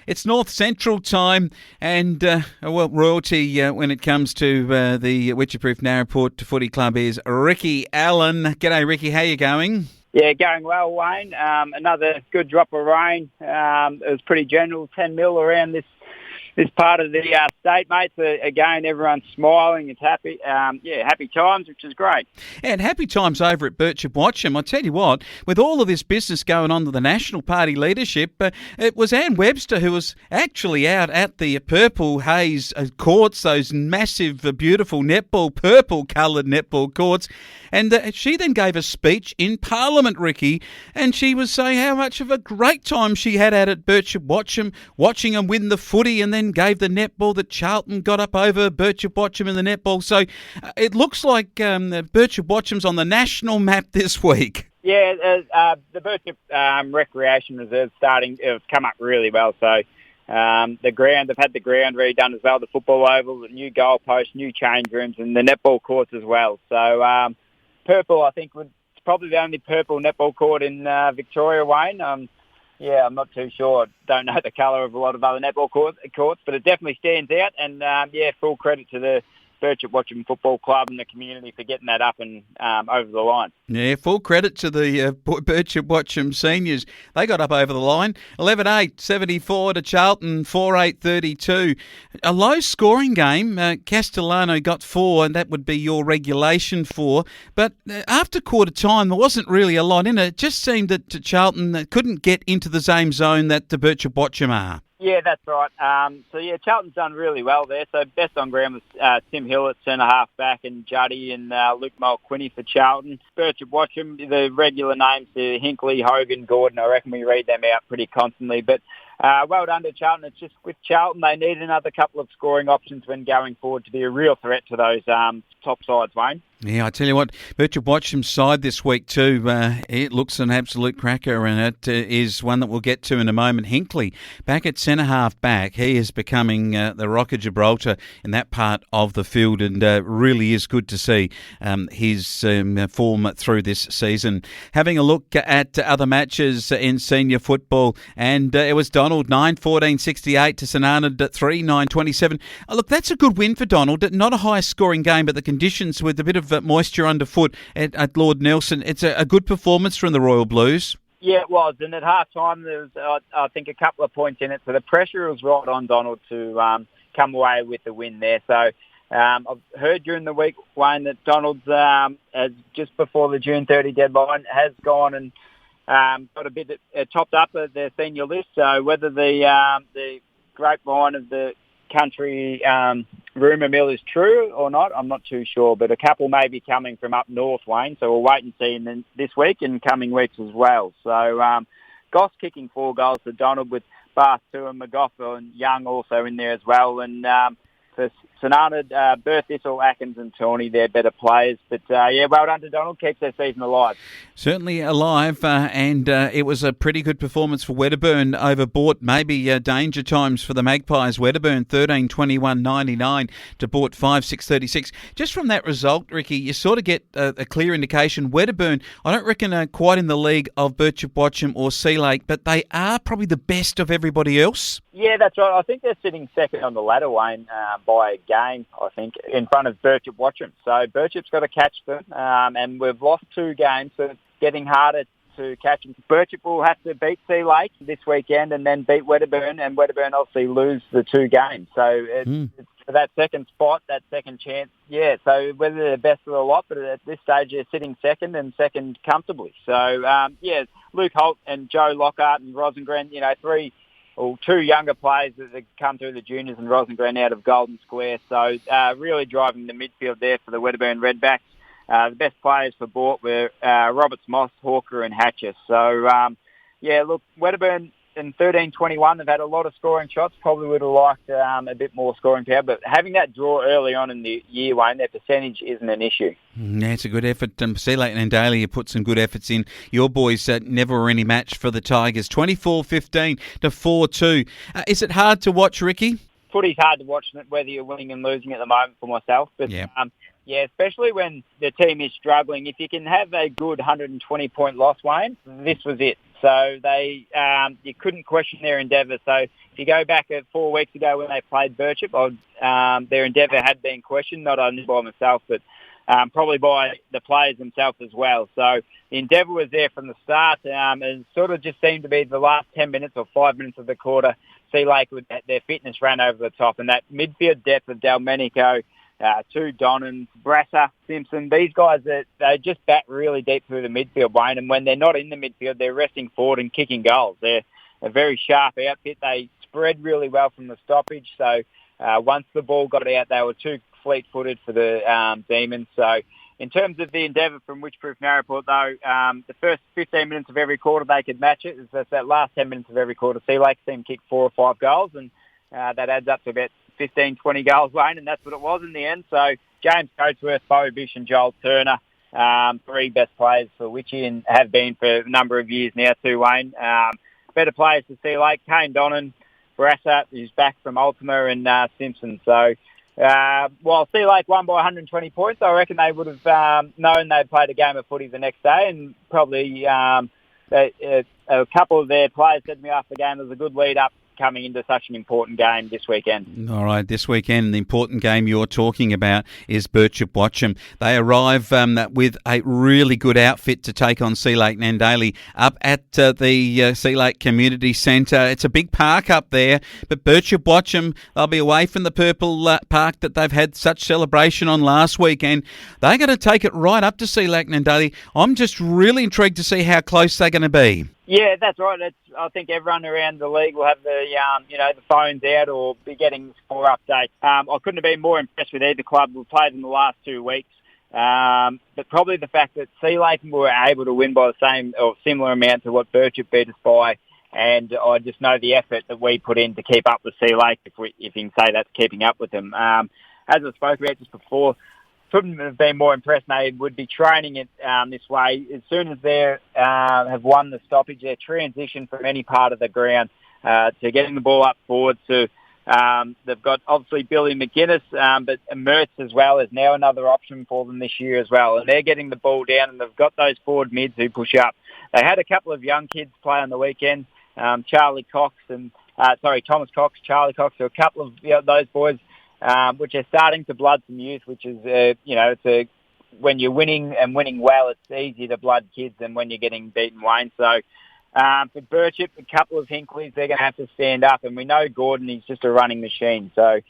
It's North Central time, and royalty when it comes to the Wycheproof-Narraport Footy Club is Ricky Allen. G'day, Ricky. How you going? Yeah, going well, Wayne. Another good drop of rain. It was pretty general, 10 mil around this part of the state, mate. So again, everyone's smiling. It's happy. Happy times, which is great. And happy times over at Wycheproof. I tell you what, with all of this business going on with the National Party leadership, it was Anne Webster who was actually out at the Purple Haze courts, those massive, beautiful purple-coloured netball courts. And she then gave a speech in Parliament, Ricky, and she was saying how much of a great time she had out at Wycheproof, watching them win the footy, and then gave the netball that Charlton got up over Wycheproof in the netball. So it looks like Wycheproof on the national map this week. Yeah, the Wycheproof Recreation Reserve it's come up really well. So the ground, they've had the ground redone as well, the football oval, the new goalposts, new change rooms, and the netball courts as well. So Purple, I think, it's probably the only purple netball court in Victoria, Wayne. I'm not too sure. Don't know the colour of a lot of other netball courts, but it definitely stands out. And, full credit to the Wycheproof Football Club and the community for getting that up and over the line. Yeah, full credit to the Wycheproof seniors. They got up over the line. 11-8, 74 to Charlton, 4-8, 32. A low-scoring game. Castellano got 4, and that would be your regulation 4. But after quarter time, there wasn't really a lot in it. It just seemed that Charlton couldn't get into the same zone that the Wycheproof are. Yeah, that's right. Charlton's done really well there. So best on ground was Tim Hill at centre-half back and Juddy and Luke Mulquinny for Charlton. Wycheproof, the regular names, Hinkley, Hogan, Gordon, I reckon we read them out pretty constantly. But well done to Charlton. It's just with Charlton, they need another couple of scoring options when going forward to be a real threat to those top sides, Wayne. Yeah, I tell you what, Wycheproof's side this week too, it looks an absolute cracker, and it is one that we'll get to in a moment. Hinkley, back at centre-half back, he is becoming the Rock of Gibraltar in that part of the field, and really is good to see his form through this season. Having a look at other matches in senior football, and it was Donald 9-14-68 to St Arnaud 3-9-27. Look, that's a good win for Donald. Not a high-scoring game, but the conditions with a bit of moisture underfoot at Lord Nelson. It's a good performance from the Royal Blues. Yeah, it was. And at half-time, there was, I think, a couple of points in it. So the pressure was right on Donald to come away with the win there. So I've heard during the week, Wayne, that Donald's, just before the June 30 deadline, has gone and got a bit topped up at their senior list. So whether the grapevine of the country rumour mill is true or not, I'm not too sure, but a couple may be coming from up north, Wayne, so we'll wait and see this week and coming weeks as well. So Goss kicking 4 goals for Donald, with Bath 2 and McGough and Young also in there as well, and for St Arnaud, Berth, Issel, Atkins and Tawney, they're better players. But, well done to Donald. Keeps their season alive. Certainly alive, and it was a pretty good performance for Wedderburn over Boort. Maybe danger times for the Magpies. Wedderburn 13-21-99 to Boort 5-6-36. Just from that result, Ricky, you sort of get a clear indication. Wedderburn, I don't reckon are quite in the league of Wycheproof or Sea Lake, but they are probably the best of everybody else. Yeah, that's right. I think they're sitting second on the ladder, Wayne, by a game, I think, in front of Wycheproof. So Wycheproof's got to catch them, and we've lost 2 games, so it's getting harder to catch them. Wycheproof will have to beat Sea Lake this weekend and then beat Wedderburn, and Wedderburn obviously lose the 2 games. So it's for that second spot, that second chance. Yeah, so whether they're best of the lot, but at this stage they're sitting second and second comfortably. So, Luke Holt and Joe Lockhart and Rosengren, 2 younger players that have come through the juniors and Rosengren out of Golden Square. So really driving the midfield there for the Wedderburn Redbacks. The best players for Boort were Roberts, Moss, Hawker and Hatcher. So, Wedderburn in 13-21, they've had a lot of scoring shots. Probably would have liked a bit more scoring power. But having that draw early on in the year, Wayne, their percentage isn't an issue. Yeah, it's a good effort. Sea Lake and Daly, you put some good efforts in. Your boys never were any match for the Tigers. 24-15 to 4-2. Is it hard to watch, Ricky? Footy's hard to watch, whether you're winning and losing at the moment for myself. But especially when the team is struggling. If you can have a good 120-point loss, Wayne, this was it. So they, you couldn't question their endeavour. So if you go back 4 weeks ago when they played Birchip, their endeavour had been questioned, not only by myself, but probably by the players themselves as well. So the endeavour was there from the start, and it sort of just seemed to be the last 10 minutes or 5 minutes of the quarter, Sea Lake, their fitness ran over the top, and that midfield depth of Delmenico, Donnan, Brasser, Simpson, these guys, they just bat really deep through the midfield, Wayne, and when they're not in the midfield, they're resting forward and kicking goals. They're a very sharp outfit. They spread really well from the stoppage, so once the ball got out, they were too fleet-footed for the Demons. So in terms of the endeavour from Wycheproof-Narraport, though, the first 15 minutes of every quarter they could match it. It's that last 10 minutes of every quarter, Sea Lake team kicked 4 or 5 goals, and that adds up to about 15, 20 goals, Wayne, and that's what it was in the end. So James Coatsworth, Bo Bish and Joel Turner, 3 best players for Wychie and have been for a number of years now too, Wayne. Better players to Sea Lake, Kane Donnan, Brasser, who's back from Ultima, and Simpson. So while Sea Lake won by 120 points, I reckon they would have known they'd played a game of footy the next day, and probably a couple of their players said to me after the game there was a good lead-up coming into such an important game this weekend. All right, this weekend, the important game you're talking about is Birchip-Watcham. They arrive with a really good outfit to take on Sea Lake Nandaly up at the Sea Lake Community Centre. It's a big park up there, but Birchip-Watcham, they'll be away from the purple park that they've had such celebration on last weekend. They're going to take it right up to Sea Lake Nandaly. I'm just really intrigued to see how close they're going to be. Yeah, that's right. I think everyone around the league will have the phones out or be getting score updates. I couldn't have been more impressed with either club we've played in the last 2 weeks. But probably the fact that Sea Lake were able to win by the same or similar amount to what Birchip beat us by, and I just know the effort that we put in to keep up with Sea Lake, if you can say that's keeping up with them. As I spoke about just before, couldn't have been more impressed. They would be training it this way. As soon as they have won the stoppage, their transition from any part of the ground to getting the ball up forward to they've got obviously Billy McGuinness, but Mertz as well is now another option for them this year as well. And they're getting the ball down, and they've got those forward mids who push up. They had a couple of young kids play on the weekend, Thomas Cox, Charlie Cox, so a couple of those boys, which are starting to blood some youth, which is, when you're winning and winning well, it's easier to blood kids than when you're getting beaten, Wayne. So for Birchip, a couple of Hinkleys, they're going to have to stand up, and we know Gordon, he's just a running machine. So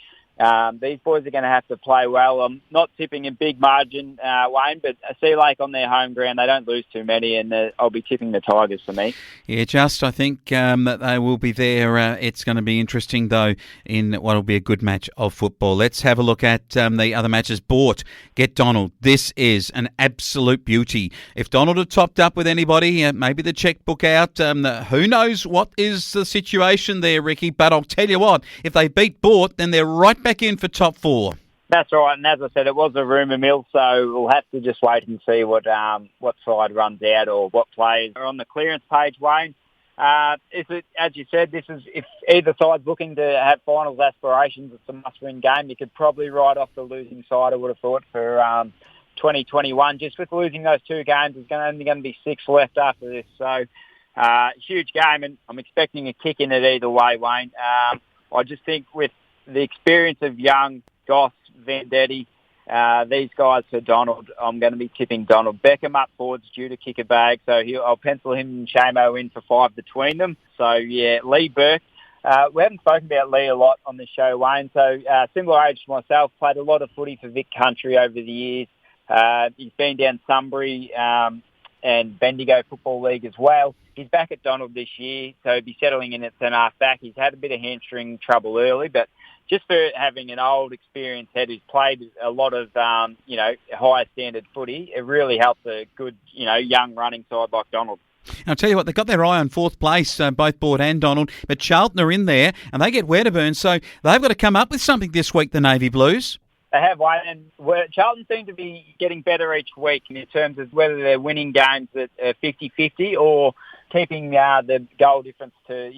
these boys are going to have to play well. I'm not tipping a big margin, Wayne, but I Sea Lake on their home ground, they don't lose too many, and I'll be tipping the Tigers for me. Yeah, I think that they will be there. It's going to be interesting, though, in what will be a good match of football. Let's have a look at the other matches. Bort, get Donald. This is an absolute beauty. If Donald had topped up with anybody, maybe the checkbook out, who knows what is the situation there, Ricky, but I'll tell you what, if they beat Bort, then they're right back in for top 4. That's right, and as I said, it was a rumour mill, so we'll have to just wait and see what side runs out or what players are on the clearance page, Wayne. As you said, this is, if either side's looking to have finals aspirations, it's a must-win game. You could probably write off the losing side, I would have thought, for 2021. Just with losing those 2 games, there's only going to be 6 left after this. So, huge game, and I'm expecting a kick in it either way, Wayne. I just think with the experience of Young, Goss, Vendetti, these guys for Donald, I'm going to be tipping Donald. Beckham up forward's due to kick a bag, so I'll pencil him and Shamo in for 5 between them. So, yeah, Lee Burke. We haven't spoken about Lee a lot on this show, Wayne. So, similar age to myself, played a lot of footy for Vic Country over the years. He's been down Sunbury and Bendigo Football League as well. He's back at Donald this year, so he'll be settling in at centre-half back. He's had a bit of hamstring trouble early, but just for having an old, experienced head who's played a lot of, higher standard footy, it really helps a good, young running side like Donald. I'll tell you what, they've got their eye on 4th place, both Bort and Donald, but Charlton are in there, and they get Wedderburn, so they've got to come up with something this week, the Navy Blues. They have, Wayne, and Charlton seem to be getting better each week in terms of whether they're winning games at 50-50 or keeping the goal difference to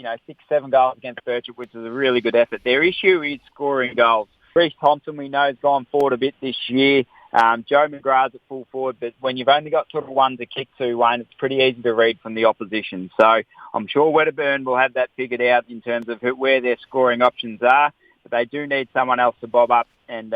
6-7 goals against Birchip, which is a really good effort. Their issue is scoring goals. Reece Thompson, we know, has gone forward a bit this year. Joe McGrath's at full forward, but when you've only got sort of one to kick to, Wayne, it's pretty easy to read from the opposition. So I'm sure Wedderburn will have that figured out in terms of where their scoring options are, but they do need someone else to bob up and,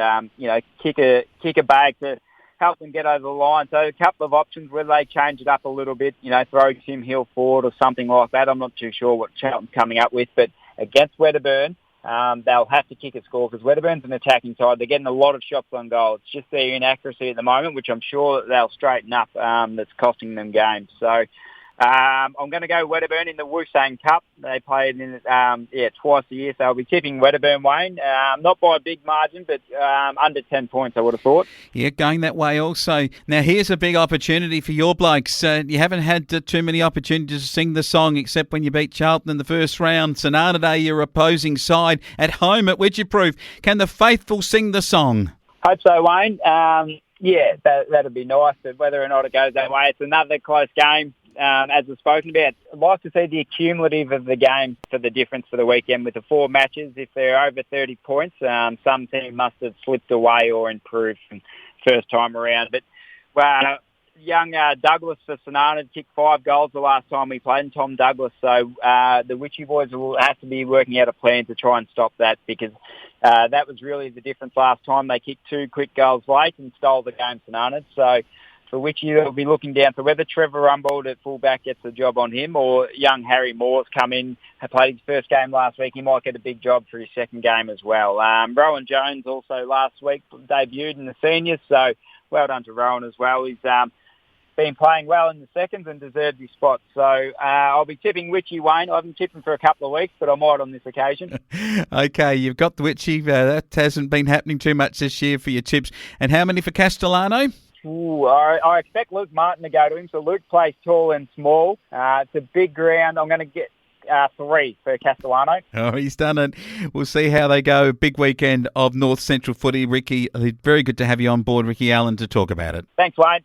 kick a bag to help them get over the line. So a couple of options, whether they change it up a little bit, throw Tim Hill forward or something like that. I'm not too sure what Charlton's coming up with, but against Wedderburn, they'll have to kick a score because Wedderburn's an attacking side. They're getting a lot of shots on goal. It's just their inaccuracy at the moment, which I'm sure that they'll straighten up, that's costing them games. So I'm going to go Wedderburn in the Woosang Cup. They played in twice a year, so I'll be tipping Wedderburn, Wayne. Not by a big margin, but under 10 points, I would have thought. Yeah, going that way also. Now, here's a big opportunity for your blokes. You haven't had too many opportunities to sing the song, except when you beat Charlton in the first round. Sonata Day, your opposing side, at home at Wycheproof. Can the faithful sing the song? Hope so, Wayne. That'd be nice, but whether or not it goes that way, it's another close game. As we've spoken about, I'd like to see the accumulative of the game for the difference for the weekend with the 4 matches. If they're over 30 points, some team must have slipped away or improved from first time around. But young Douglas for Sonata kicked 5 goals the last time we played, and Tom Douglas. So the Witchy boys will have to be working out a plan to try and stop that, because that was really the difference last time. They kicked 2 quick goals late and stole the game, Sonata. So for Witchy, they'll be looking down to whether Trevor Rumbold at fullback gets a job on him, or young Harry Moore's come in, played his first game last week. He might get a big job for his second game as well. Rowan Jones also last week debuted in the seniors, so well done to Rowan as well. He's been playing well in the seconds and deserved his spot. So I'll be tipping Witchy, Wayne. I haven't tipped him for a couple of weeks, but I might on this occasion. Okay, you've got the Witchy. That hasn't been happening too much this year for your tips. And how many for Castellano? I expect Luke Martin to go to him. So Luke plays tall and small. It's a big ground. I'm going to get 3 for Castellano. Oh, he's done it. We'll see how they go. Big weekend of North Central footy. Ricky, very good to have you on board, Ricky Allen, to talk about it. Thanks, Wayne.